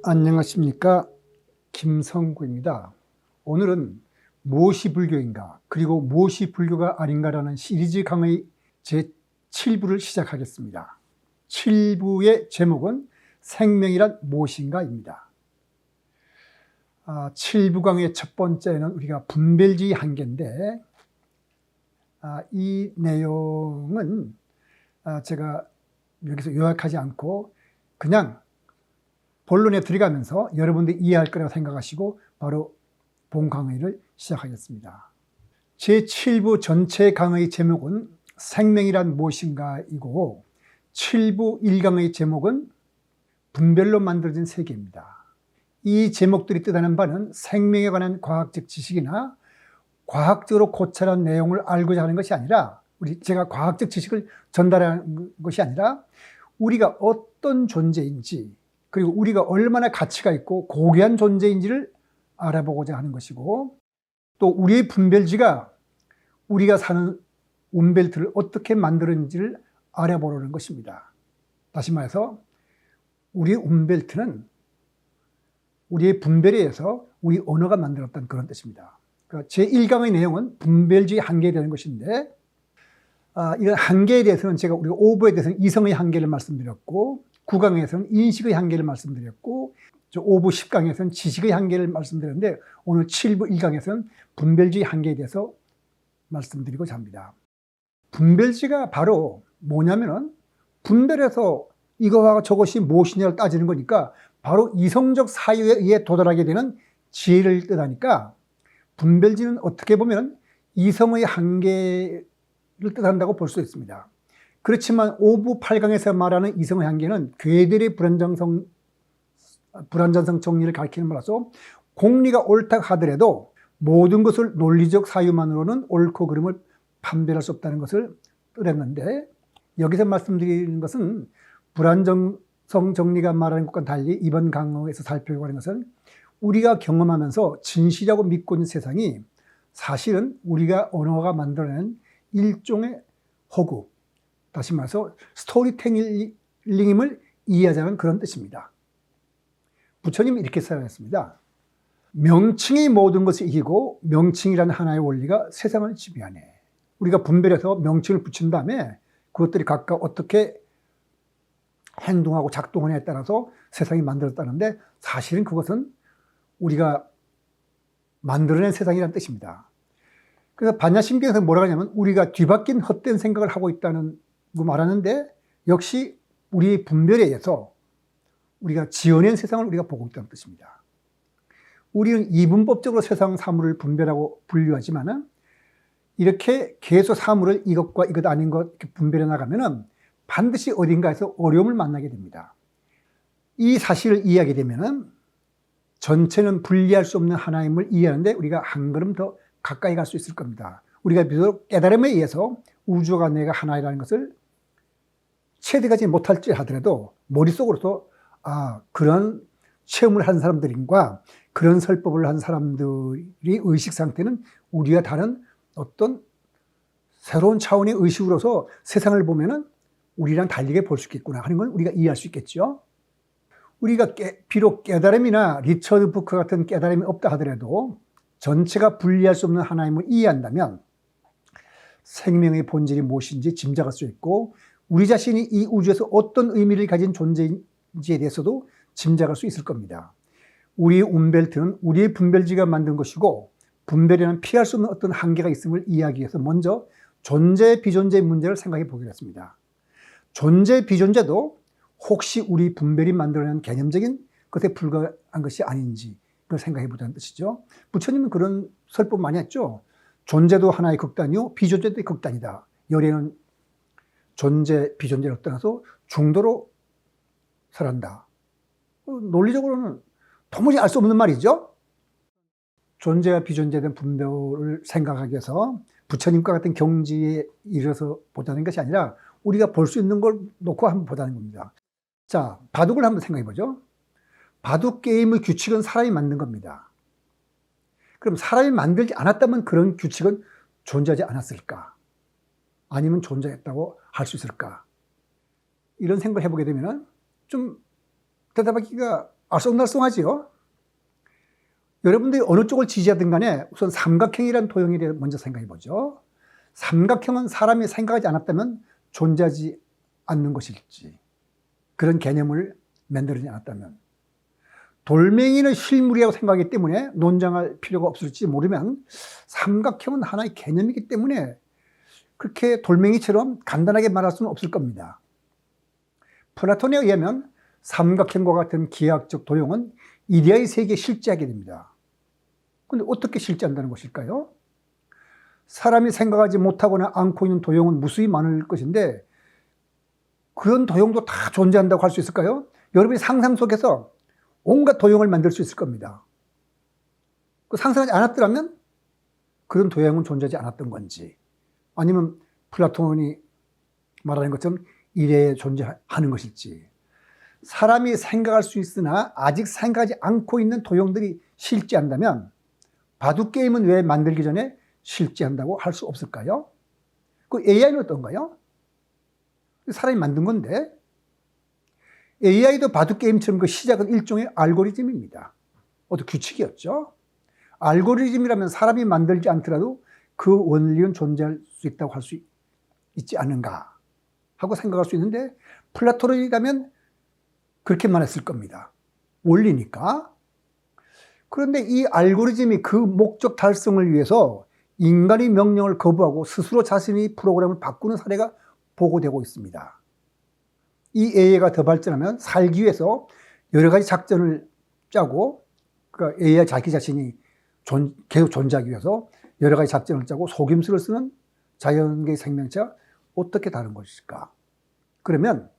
안녕하십니까, 김성구입니다. 오늘은 무엇이 불교인가, 그리고 무엇이 불교가 아닌가라는 시리즈 강의 제7부를 시작하겠습니다. 7부의 제목은 생명이란 무엇인가입니다. 7부 강의 첫 번째는 우리가 분별주의 한계인데, 이 내용은 제가 여기서 요약하지 않고 그냥 본론에 들어가면서 여러분들이 이해할 거라고 생각하시고 바로 본 강의를 시작하겠습니다. 제7부 전체 강의 제목은 생명이란 무엇인가이고 7부 1강의 제목은 분별로 만들어진 세계입니다. 이 제목들이 뜻하는 바는 생명에 관한 과학적 지식이나 과학적으로 고찰한 내용을 알고자 하는 것이 아니라, 제가 과학적 지식을 전달하는 것이 아니라 우리가 어떤 존재인지, 그리고 우리가 얼마나 가치가 있고 고귀한 존재인지를 알아보고자 하는 것이고, 또 우리의 분별지가 우리가 사는 운벨트를 어떻게 만드는지를 알아보려는 것입니다. 다시 말해서 우리의 운벨트는 우리의 분별에 의해서 우리 언어가 만들었다는 그런 뜻입니다. 그러니까 제1강의 내용은 분별주의 한계에 대한 것인데, 이런 한계에 대해서는 우리가 오브에 대해서는 이성의 한계를 말씀드렸고, 9강에서는 인식의 한계를 말씀드렸고, 5부 10강에서는 지식의 한계를 말씀드렸는데, 오늘 7부 1강에서는 분별주의 한계에 대해서 말씀드리고자 합니다. 분별지가 바로 뭐냐면은 분별해서 이거와 저것이 무엇이냐를 따지는 거니까 바로 이성적 사유에 의해 도달하게 되는 지혜를 뜻하니까, 분별지는 어떻게 보면 이성의 한계를 뜻한다고 볼 수 있습니다. 그렇지만 5부 8강에서 말하는 이성의 한계는 괴들의 불완전성 정리를 가리키는 말로서 공리가 옳다 하더라도 모든 것을 논리적 사유만으로는 옳고 그름을 판별할 수 없다는 것을 뜻했는데, 여기서 말씀드리는 것은 불완전성 정리가 말하는 것과 달리 이번 강의에서 살펴보는 것은 우리가 경험하면서 진실이라고 믿고 있는 세상이 사실은 우리가 언어가 만들어낸 일종의 허구, 다시 말해서 스토리텔링임을 이해하자는 그런 뜻입니다. 부처님은 이렇게 설명했습니다. 명칭이 모든 것을 이기고 명칭이라는 하나의 원리가 세상을 지배하네. 우리가 분별해서 명칭을 붙인 다음에 그것들이 각각 어떻게 행동하고 작동하냐에 따라서 세상이 만들어졌다는데, 사실은 그것은 우리가 만들어낸 세상이라는 뜻입니다. 그래서 반야심경에서 뭐라고 하냐면 우리가 뒤바뀐 헛된 생각을 하고 있다는 거 말하는데, 역시 우리의 분별에 의해서 우리가 지어낸 세상을 우리가 보고 있다는 뜻입니다. 우리는 이분법적으로 세상 사물을 분별하고 분류하지만은 이렇게 계속 사물을 이것과 이것 아닌 것 이렇게 분별해 나가면은 반드시 어딘가에서 어려움을 만나게 됩니다. 이 사실을 이해하게 되면은 전체는 분리할 수 없는 하나임을 이해하는데 우리가 한 걸음 더 가까이 갈 수 있을 겁니다. 우리가 비록 깨달음에 의해서 우주가 내가 하나이라는 것을 체득하지 못할지 하더라도 머릿속으로서 그런 체험을 한 사람들과 그런 설법을 한 사람들의 의식 상태는 우리와 다른 어떤 새로운 차원의 의식으로서 세상을 보면은 우리랑 다르게 볼 수 있겠구나 하는 걸 우리가 이해할 수 있겠죠. 우리가 비록 깨달음이나 리처드 부크 같은 깨달음이 없다 하더라도 전체가 분리할 수 없는 하나임을 이해한다면 생명의 본질이 무엇인지 짐작할 수 있고, 우리 자신이 이 우주에서 어떤 의미를 가진 존재인지에 대해서도 짐작할 수 있을 겁니다. 우리의 운벨트는 우리의 분별지가 만든 것이고, 분별에는 피할 수 없는 어떤 한계가 있음을 이해하기 위해서 먼저 존재 비존재의 문제를 생각해 보기로 했습니다. 존재 비존재도 혹시 우리 분별이 만들어낸 개념적인 것에 불과한 것이 아닌지 그걸 생각해 보자는 뜻이죠. 부처님은 그런 설법 많이 했죠. 존재도 하나의 극단이요 비존재도 극단이다. 열애는 존재 비존재를 떠나서 중도로 설한다. 논리적으로는 도무지 알 수 없는 말이죠. 존재와 비존재에 대한 분별을 생각하기 위해서 부처님과 같은 경지에 이르러서 보자는 것이 아니라 우리가 볼 수 있는 걸 놓고 한번 보자는 겁니다. 자, 바둑을 한번 생각해 보죠. 바둑 게임의 규칙은 사람이 만든 겁니다. 그럼 사람이 만들지 않았다면 그런 규칙은 존재하지 않았을까? 아니면 존재했다고 할 수 있을까? 이런 생각을 해보게 되면 좀 대답하기가 알쏭달쏭하지요. 여러분들이 어느 쪽을 지지하든 간에 우선 삼각형이라는 도형에 대해 먼저 생각해 보죠. 삼각형은 사람이 생각하지 않았다면 존재하지 않는 것일지, 그런 개념을 만들지 않았다면, 돌멩이는 실물이라고 생각하기 때문에 논쟁할 필요가 없을지 모르면 삼각형은 하나의 개념이기 때문에 그렇게 돌멩이처럼 간단하게 말할 수는 없을 겁니다. 플라톤에 의하면 삼각형과 같은 기하학적 도형은 이데아의 세계에 실제하게 됩니다. 그런데 어떻게 실제한다는 것일까요? 사람이 생각하지 못하거나 않고 있는 도형은 무수히 많을 것인데 그런 도형도 다 존재한다고 할 수 있을까요? 여러분이 상상 속에서 온갖 도형을 만들 수 있을 겁니다. 상상하지 않았더라면 그런 도형은 존재하지 않았던 건지, 아니면 플라톤이 말하는 것처럼 이래에 존재하는 것일지, 사람이 생각할 수 있으나 아직 생각하지 않고 있는 도형들이 실제한다면 바둑게임은 왜 만들기 전에 실제한다고 할 수 없을까요? 그 AI는 어떤가요? 사람이 만든 건데, AI도 바둑게임처럼 그 시작은 일종의 알고리즘입니다. 어떤 규칙이었죠. 알고리즘이라면 사람이 만들지 않더라도 그 원리는 존재할 수 있다고 할 수 있지 않은가 하고 생각할 수 있는데, 플라톤이라면 그렇게 말했을 겁니다. 원리니까. 그런데 이 알고리즘이 그 목적 달성을 위해서 인간의 명령을 거부하고 스스로 자신의 프로그램을 바꾸는 사례가 보고되고 있습니다. 이 AI가 더 발전하면 살기 위해서 여러 가지 작전을 짜고, 그러니까 AI 자기 자신이 계속 존재하기 위해서 여러 가지 작전을 짜고 속임수를 쓰는 자연계의 생명체가 어떻게 다른 것일까? 그러면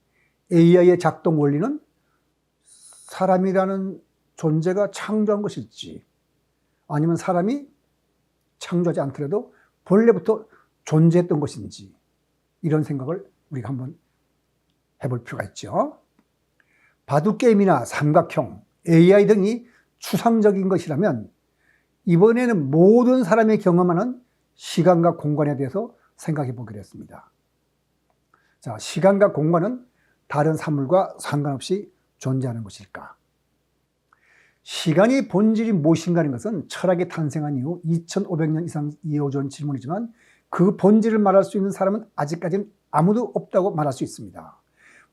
AI의 작동 원리는 사람이라는 존재가 창조한 것일지, 아니면 사람이 창조하지 않더라도 본래부터 존재했던 것인지, 이런 생각을 우리가 한번 해볼 필요가 있죠. 바둑게임이나 삼각형, AI 등이 추상적인 것이라면 이번에는 모든 사람이 경험하는 시간과 공간에 대해서 생각해 보기로 했습니다. 자, 시간과 공간은 다른 사물과 상관없이 존재하는 것일까? 시간의 본질이 무엇인가 하는 것은 철학이 탄생한 이후 2500년 이상 이어져온 질문이지만 그 본질을 말할 수 있는 사람은 아직까지는 아무도 없다고 말할 수 있습니다.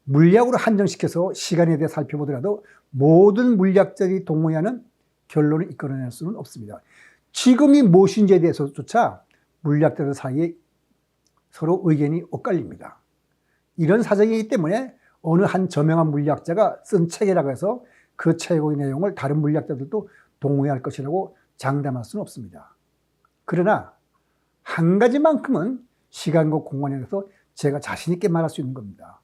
물리학으로 한정시켜서 시간에 대해 살펴보더라도 모든 물리학자들이 동의하는 결론을 이끌어낼 수는 없습니다. 지금이 무엇인지에 대해서조차 물리학자들 사이에 서로 의견이 엇갈립니다. 이런 사정이기 때문에 어느 한 저명한 물리학자가 쓴 책이라고 해서 그 책의 내용을 다른 물리학자들도 동의할 것이라고 장담할 수는 없습니다. 그러나 한 가지만큼은 시간과 공간에 대해서 제가 자신 있게 말할 수 있는 겁니다.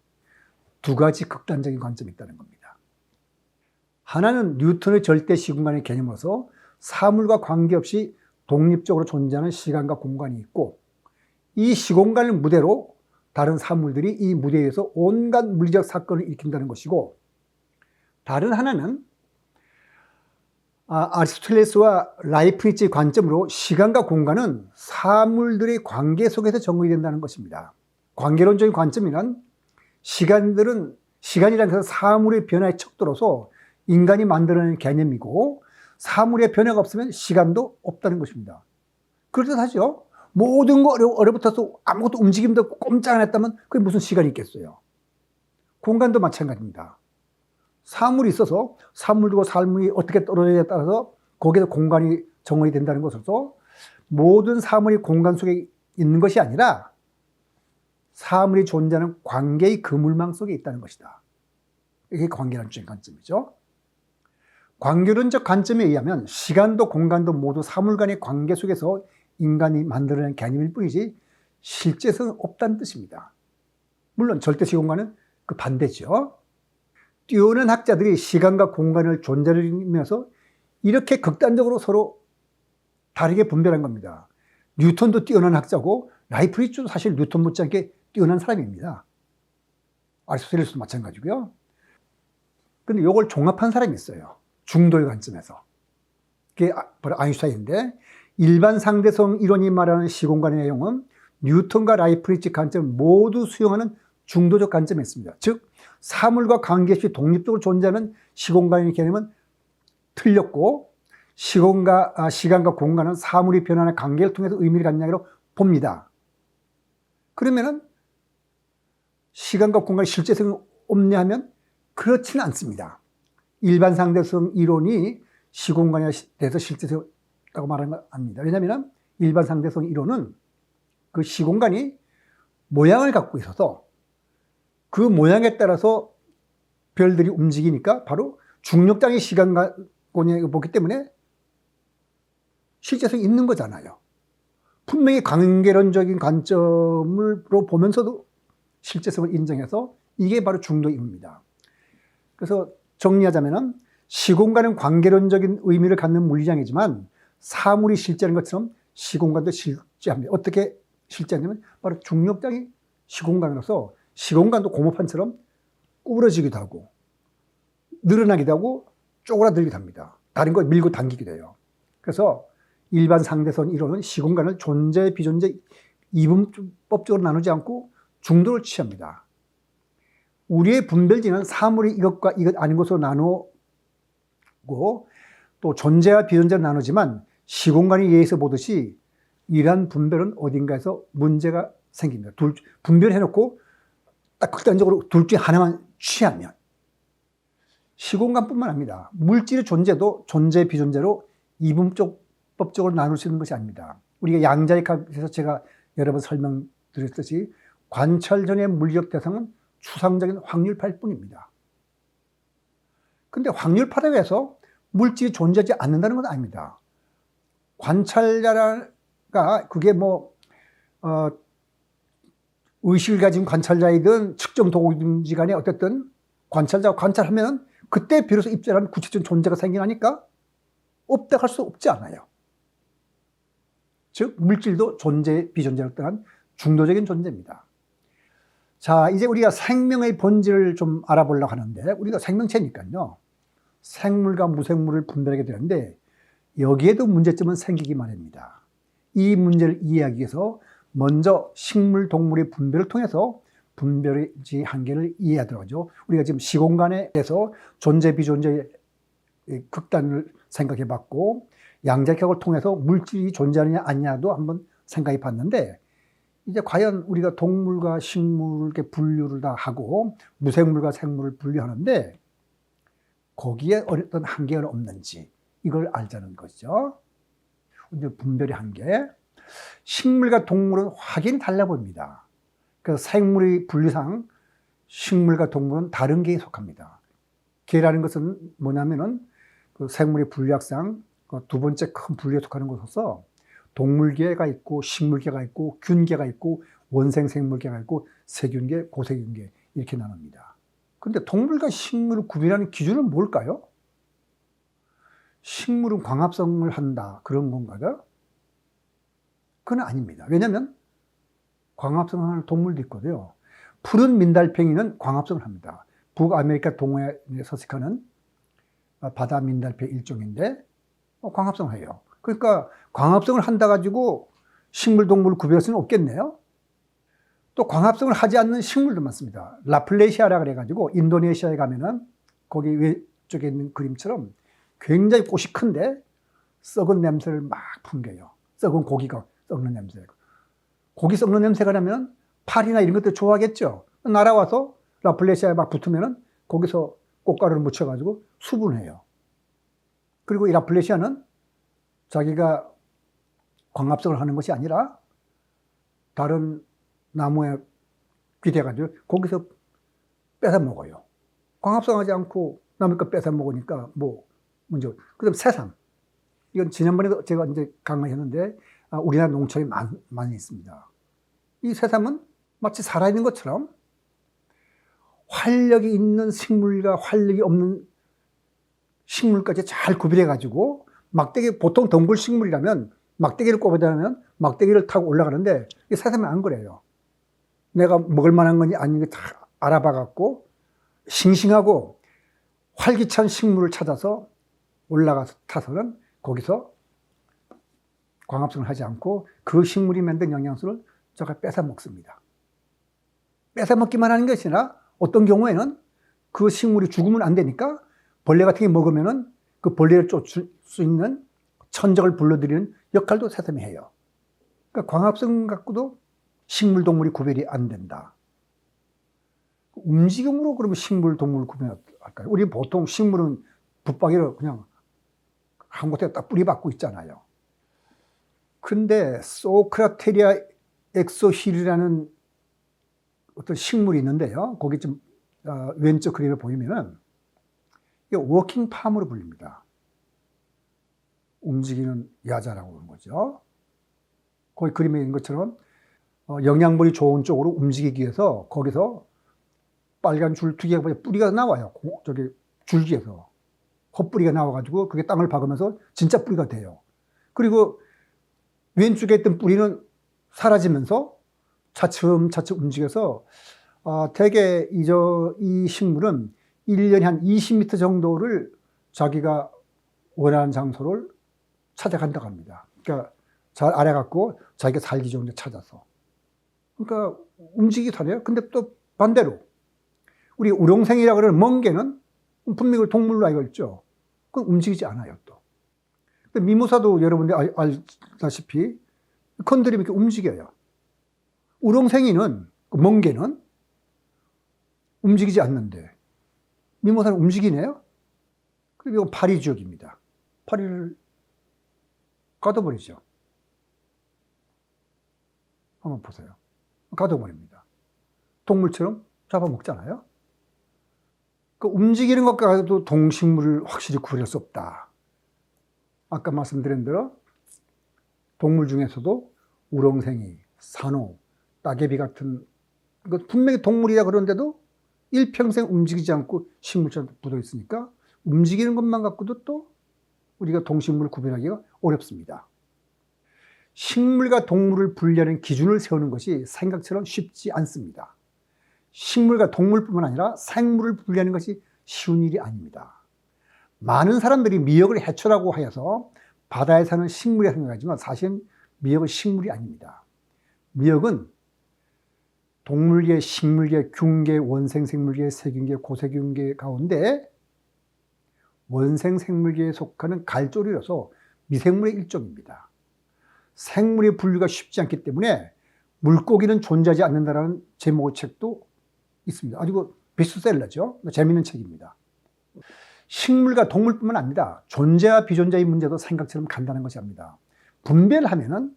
두 가지 극단적인 관점이 있다는 겁니다. 하나는 뉴턴의 절대 시공간의 개념으로서 사물과 관계없이 독립적으로 존재하는 시간과 공간이 있고, 이 시공간을 무대로 다른 사물들이 이 무대에 의해서 온갖 물리적 사건을 일으킨다는 것이고, 다른 하나는 아리스토텔레스와 라이프니츠의 관점으로 시간과 공간은 사물들의 관계 속에서 정의된다는 것입니다. 관계론적인 관점이란 시간이라는 것은 사물의 변화의 척도로서 인간이 만들어낸 개념이고, 사물의 변화가 없으면 시간도 없다는 것입니다. 그렇듯하죠. 모든 거 얼어붙어서 아무것도 움직임도 없고 꼼짝 안 했다면 그게 무슨 시간이 있겠어요. 공간도 마찬가지입니다. 사물이 있어서 사물과 삶이 어떻게 떨어지냐에 따라서 거기에 공간이 정원이 된다는 것으로서 모든 사물이 공간 속에 있는 것이 아니라 사물이 존재하는 관계의 그물망 속에 있다는 것이다. 이게 관계론적인 관점이죠. 관계론적 관점에 의하면 시간도 공간도 모두 사물 간의 관계 속에서 인간이 만들어낸 개념일 뿐이지 실제성은 없다는 뜻입니다. 물론 절대시공간은 그 반대죠. 뛰어난 학자들이 시간과 공간을 존재하면서 이렇게 극단적으로 서로 다르게 분별한 겁니다. 뉴턴도 뛰어난 학자고 라이프니츠도 사실 뉴턴 못지않게 뛰어난 사람입니다. 아리스토텔레스도 마찬가지고요. 근데 이걸 종합한 사람이 있어요. 중도의 관점에서. 그게 바로 아인슈타인인데, 일반 상대성 이론이 말하는 시공간의 내용은 뉴턴과 라이프니츠 관점을 모두 수용하는 중도적 관점이 있습니다. 즉 사물과 관계없이 독립적으로 존재하는 시공간의 개념은 틀렸고 시간과 공간은 사물이 변화하는 관계를 통해서 의미를 갖는 이야기로 봅니다. 그러면은 시간과 공간의 실제성이 없냐 하면 그렇지는 않습니다. 일반 상대성 이론이 시공간에 대해서 실제성이 있다고 말하는 건 아닙니다. 왜냐하면 일반 상대성 이론은 그 시공간이 모양을 갖고 있어서 그 모양에 따라서 별들이 움직이니까 바로 중력장의 시간과 공간을 보기 때문에 실제성이 있는 거잖아요. 분명히 관계론적인 관점으로 보면서도 실제성을 인정해서 이게 바로 중력입니다. 그래서 정리하자면 시공간은 관계론적인 의미를 갖는 물리량이지만 사물이 실제하는 것처럼 시공간도 실제합니다. 어떻게 실제하냐면 바로 중력장이 시공간으로서 시공간도 고무판처럼 구부러지기도 하고 늘어나기도 하고 쪼그라들기도 합니다. 다른 걸 밀고 당기기도 해요. 그래서 일반 상대성 이론은 시공간을 존재, 비존재 이분법적으로 나누지 않고 중도를 취합니다. 우리의 분별지는 사물이 이것과 이것 아닌 것으로 나누고 또 존재와 비존재로 나누지만 시공간에 의해서 보듯이 이러한 분별은 어딘가에서 문제가 생깁니다. 분별해놓고 딱 극단적으로 둘 중에 하나만 취하면 시공간뿐만 아닙니다. 물질의 존재도 존재, 비존재로 이분법적으로 나눌 수 있는 것이 아닙니다. 우리가 양자역학에서 제가 여러 번 설명드렸듯이 관찰 전의 물리적 대상은 추상적인 확률파일 뿐입니다. 근데 확률파라고 해서 물질이 존재하지 않는다는 건 아닙니다. 관찰자가 그게 의식을 가진 관찰자이든 측정 도구든지 간에 어쨌든 관찰자가 관찰하면 그때 비로소 입증하는 구체적인 존재가 생기나니까 없다 할 수 없지 않아요. 즉 물질도 존재, 비존재를 떠난 중도적인 존재입니다. 자, 이제 우리가 생명의 본질을 좀 알아보려고 하는데 우리가 생명체니까요. 생물과 무생물을 분별하게 되는데 여기에도 문제점은 생기기 마련입니다. 이 문제를 이해하기 위해서 먼저 식물, 동물의 분별을 통해서 분별의 한계를 이해하도록 하죠. 우리가 지금 시공간에 대해서 존재, 비존재의 극단을 생각해 봤고 양자역학을 통해서 물질이 존재하느냐 아니냐도 한번 생각해 봤는데 이제 과연 우리가 동물과 식물을 이렇게 분류를 다 하고 무생물과 생물을 분류하는데 거기에 어떤 한계가 없는지 이걸 알자는 거죠. 이제 분별의 한계. 식물과 동물은 확연히 달라 보입니다. 그래서 생물의 분류상 식물과 동물은 다른 계에 속합니다. 계라는 것은 뭐냐면은 그 생물의 분류학상 두 번째 큰 분류에 속하는 것으로서 동물계가 있고 식물계가 있고 균계가 있고 원생생물계가 있고 세균계, 고세균계 이렇게 나눕니다. 그런데 동물과 식물을 구별하는 기준은 뭘까요? 식물은 광합성을 한다 그런 건가요? 그건 아닙니다. 왜냐하면 광합성을 하는 동물도 있거든요. 푸른 민달팽이는 광합성을 합니다. 북아메리카 동해에 서식하는 바다 민달팽이 일종인데 광합성을 해요. 그러니까 광합성을 한다 가지고 식물, 동물을 구별할 수는 없겠네요. 또 광합성을 하지 않는 식물도 많습니다. 라플레시아라 그래가지고 인도네시아에 가면은 거기 왼쪽에 있는 그림처럼 굉장히 꽃이 큰데 썩은 냄새를 막 풍겨요. 썩은 고기가 썩는 냄새. 고기 썩는 냄새가 나면 파리나 이런 것들 좋아하겠죠. 날아와서 라플레시아에 막 붙으면은 거기서 꽃가루를 묻혀가지고 수분해요. 그리고 이 라플레시아는 자기가 광합성을 하는 것이 아니라 다른 나무에 기대가지고 거기서 뺏어 먹어요. 광합성하지 않고 남의 거 뺏어 먹으니까 뭐 문제. 그다음 새삼. 이건 지난번에도 제가 이제 강의했는데 우리나라 농촌에 많이 있습니다. 이 새삼은 마치 살아있는 것처럼 활력이 있는 식물과 활력이 없는 식물까지 잘 구별해가지고 막대기, 보통 덩굴 식물이라면 막대기를 꼽아다면 막대기를 타고 올라가는데 이 새삼은 안 그래요. 내가 먹을 만한 건지 아닌지 다 알아봐갖고 싱싱하고 활기찬 식물을 찾아서 올라가서 타서는 거기서 광합성을 하지 않고 그 식물이 만든 영양소를 저가 뺏어 먹습니다. 뺏어 먹기만 하는 것이 아니라 어떤 경우에는 그 식물이 죽으면 안 되니까 벌레 같은 게 먹으면은 그 벌레를 쫓을 수 있는 천적을 불러들이는 역할도 새삼이 해요. 그러니까 광합성 갖고도 식물, 동물이 구별이 안 된다. 움직임으로 그러면 식물, 동물 구별할까요? 우리 보통 식물은 붙박이로 그냥 한 곳에 딱 뿌리 박고 있잖아요. 근데 소크라테리아 엑소힐이라는 어떤 식물이 있는데요. 거기 좀 왼쪽 그림을 보이면은 이게 워킹 팜으로 불립니다. 움직이는 야자라고 하는 거죠. 거기 그림에 있는 것처럼 영양분이 좋은 쪽으로 움직이기 위해서 거기서 빨간 줄 두 개가 뿌리가 나와요. 저기 줄기에서 헛뿌리가 나와가지고 그게 땅을 박으면서 진짜 뿌리가 돼요. 그리고 왼쪽에 있던 뿌리는 사라지면서 차츰차츰 움직여서 대개 이 식물은 1년에 한 20m 정도를 자기가 원하는 장소를 찾아간다고 합니다. 그러니까 잘 알아갖고 자기가 살기 좋은 데 찾아서. 그러니까 움직이기 잘해요. 근데 또 반대로 우리 우롱생이라고 그러는 멍게는 분명히 동물로 알고 있죠. 그건 움직이지 않아요, 또. 미모사도 여러분들이 알다시피 건드리면 이렇게 움직여요. 우렁생이는, 멍게는 움직이지 않는데 미모사는 움직이네요. 그리고 이건 파리 지역입니다. 파리를 가둬버리죠. 한번 보세요. 가둬버립니다. 동물처럼 잡아먹잖아요. 그 움직이는 것과도 동식물을 확실히 구별할 수 없다. 아까 말씀드린 대로 동물 중에서도 우렁생이, 산호, 따개비 같은 것 분명히 동물이라 그러는데도 일평생 움직이지 않고 식물처럼 묻어 있으니까 움직이는 것만 갖고도 또 우리가 동식물을 구별하기가 어렵습니다. 식물과 동물을 분리하는 기준을 세우는 것이 생각처럼 쉽지 않습니다. 식물과 동물뿐만 아니라 생물을 분리하는 것이 쉬운 일이 아닙니다. 많은 사람들이 미역을 해초라고 하여서 바다에 사는 식물이라 생각하지만 사실은 미역은 식물이 아닙니다. 미역은 동물계, 식물계, 균계, 원생생물계, 세균계, 고세균계 가운데 원생생물계에 속하는 갈조리로서 미생물의 일종입니다. 생물의 분류가 쉽지 않기 때문에 물고기는 존재하지 않는다라는 제목의 책도 있습니다. 아주 베스트셀러죠. 재미있는 책입니다. 식물과 동물뿐만 아니라 존재와 비존재의 문제도 생각처럼 간단한 것이 아닙니다. 분배를 하면은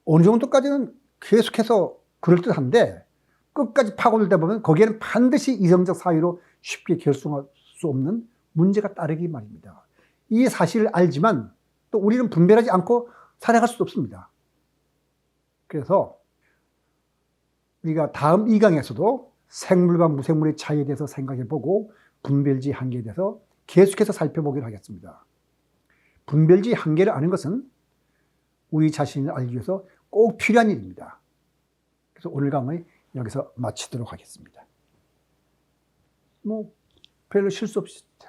어느 정도까지는 계속해서 그럴듯한데 끝까지 파고들다 보면 거기에는 반드시 이성적 사유로 쉽게 결정할 수 없는 문제가 따르기 말입니다. 이 사실을 알지만 또 우리는 분별하지 않고 살아갈 수 없습니다. 그래서 우리가 다음 2강에서도 생물과 무생물의 차이에 대해서 생각해보고 분별지 한계에 대해서 계속해서 살펴보기로 하겠습니다. 분별지 한계를 아는 것은 우리 자신을 알기 위해서 꼭 필요한 일입니다. 그래서 오늘 강의 여기서 마치도록 하겠습니다. 별로 실수 없이